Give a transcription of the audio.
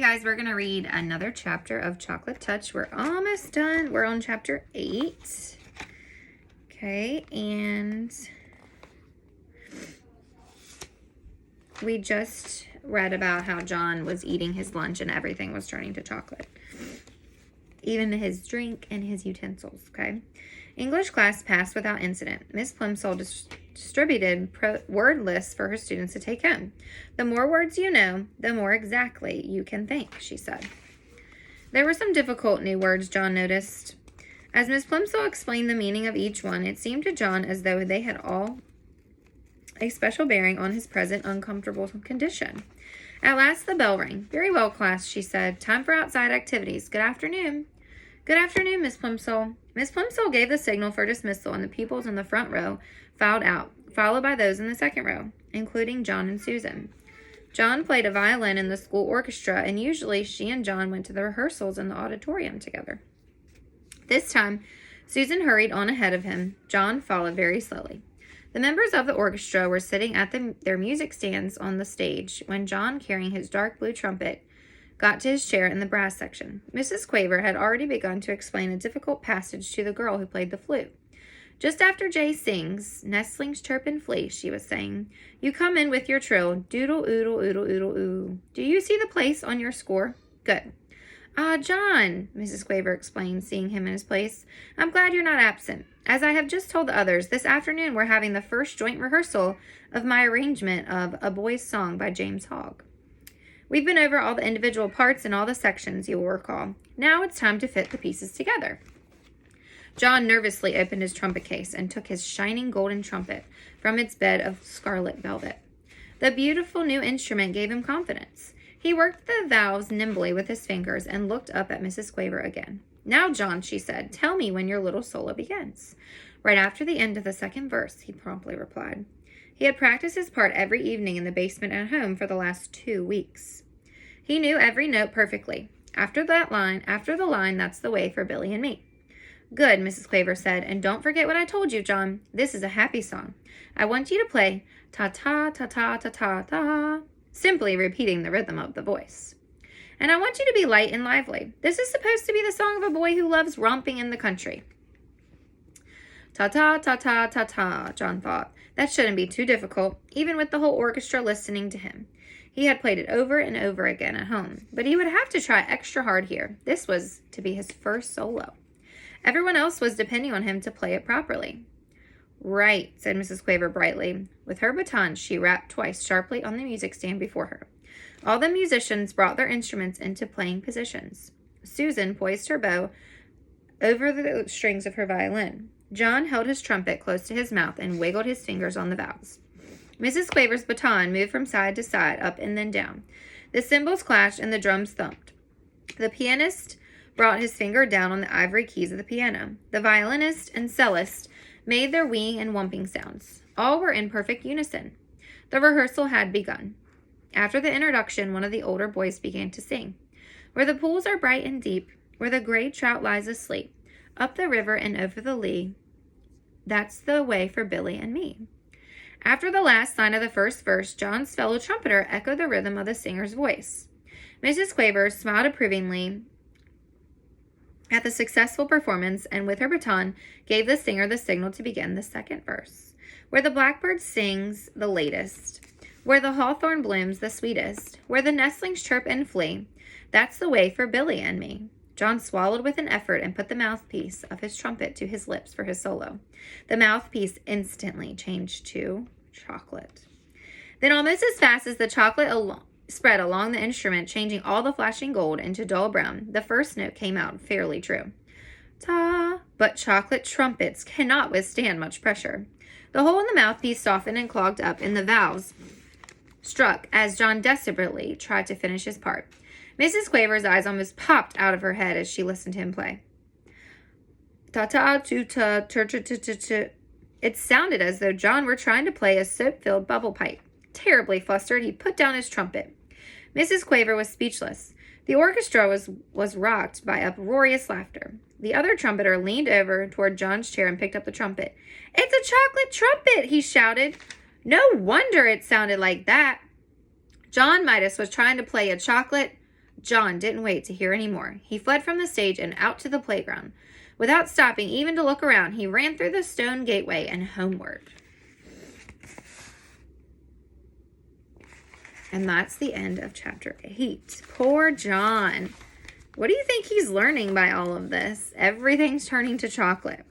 guys, we're going to read another chapter of Chocolate Touch. We're almost done. We're on chapter 8. Okay, and we just read about how John was eating his lunch and everything was turning to chocolate. Even his drink and his utensils, okay? English class passed without incident. Miss Plimsoll distributed word lists for her students to take home. The more words you know, the more exactly you can think, she said. There were some difficult new words, John noticed. As Miss Plimsoll explained the meaning of each one, it seemed to John as though they had all a special bearing on his present uncomfortable condition. At last the bell rang. "Very well, class," she said. "Time for outside activities. Good afternoon." "Good afternoon, Miss Plimsoll." Miss Plimsoll gave the signal for dismissal, and the pupils in the front row filed out, followed by those in the second row, including John and Susan. John played a violin in the school orchestra, and usually she and John went to the rehearsals in the auditorium together. This time, Susan hurried on ahead of him. John followed very slowly. The members of the orchestra were sitting at their music stands on the stage when John, carrying his dark blue trumpet, got to his chair in the brass section. Mrs. Quaver had already begun to explain a difficult passage to the girl who played the flute. "Just after Jay sings, 'Nestlings chirp and flee,'" she was saying, "you come in with your trill, doodle, oodle, oodle, oodle, oo. Do you see the place on your score? Good." "Ah, John," Mrs. Quaver explained, seeing him in his place, "I'm glad you're not absent. As I have just told the others, this afternoon we're having the first joint rehearsal of my arrangement of A Boy's Song by James Hogg. We've been over all the individual parts and all the sections, you will recall. Now it's time to fit the pieces together." John nervously opened his trumpet case and took his shining golden trumpet from its bed of scarlet velvet. The beautiful new instrument gave him confidence. He worked the valves nimbly with his fingers and looked up at Mrs. Quaver again. "Now, John," she said, "tell me when your little solo begins." "Right after the end of the second verse," he promptly replied. He had practiced his part every evening in the basement at home for the last 2 weeks. He knew every note perfectly. After the line, "That's the way for Billy and me." "Good," Mrs. Quaver said, "and don't forget what I told you, John. This is a happy song. I want you to play ta-ta, ta-ta, ta-ta, ta, simply repeating the rhythm of the voice. And I want you to be light and lively. This is supposed to be the song of a boy who loves romping in the country." Ta-ta, ta-ta, ta-ta, John thought. That shouldn't be too difficult, even with the whole orchestra listening to him. He had played it over and over again at home, but he would have to try extra hard here. This was to be his first solo. Everyone else was depending on him to play it properly. "Right," said Mrs. Quaver brightly. With her baton, she rapped twice sharply on the music stand before her. All the musicians brought their instruments into playing positions. Susan poised her bow over the strings of her violin. John held his trumpet close to his mouth and wiggled his fingers on the valves. Mrs. Quaver's baton moved from side to side, up and then down. The cymbals clashed and the drums thumped. The pianist brought his finger down on the ivory keys of the piano. The violinist and cellist made their wheeing and whumping sounds. All were in perfect unison. The rehearsal had begun. After the introduction, one of the older boys began to sing. "Where the pools are bright and deep, where the gray trout lies asleep, up the river and over the lea, that's the way for Billy and me." After the last line of the first verse, John's fellow trumpeter echoed the rhythm of the singer's voice. Mrs. Quaver smiled approvingly at the successful performance and with her baton gave the singer the signal to begin the second verse. "Where the blackbird sings the latest, where the hawthorn blooms the sweetest, where the nestlings chirp and flee, that's the way for Billy and me." John swallowed with an effort and put the mouthpiece of his trumpet to his lips for his solo. The mouthpiece instantly changed to chocolate. Then almost as fast as the chocolate spread along the instrument, changing all the flashing gold into dull brown, the first note came out fairly true. Ta! But chocolate trumpets cannot withstand much pressure. The hole in the mouthpiece softened and clogged up, and the valves struck as John desperately tried to finish his part. Mrs. Quaver's eyes almost popped out of her head as she listened to him play. Ta-ta-tu-ta, tur-tur-tur-tur. It sounded as though John were trying to play a soap-filled bubble pipe. Terribly flustered, he put down his trumpet. Mrs. Quaver was speechless. The orchestra was rocked by uproarious laughter. The other trumpeter leaned over toward John's chair and picked up the trumpet. "It's a chocolate trumpet!" he shouted. No wonder it sounded like that. John Midas was trying to play a chocolate John didn't wait to hear any more. He fled from the stage and out to the playground. Without stopping even to look around, he ran through the stone gateway and homeward. And that's the end of chapter 8. Poor John. What do you think he's learning by all of this? Everything's turning to chocolate.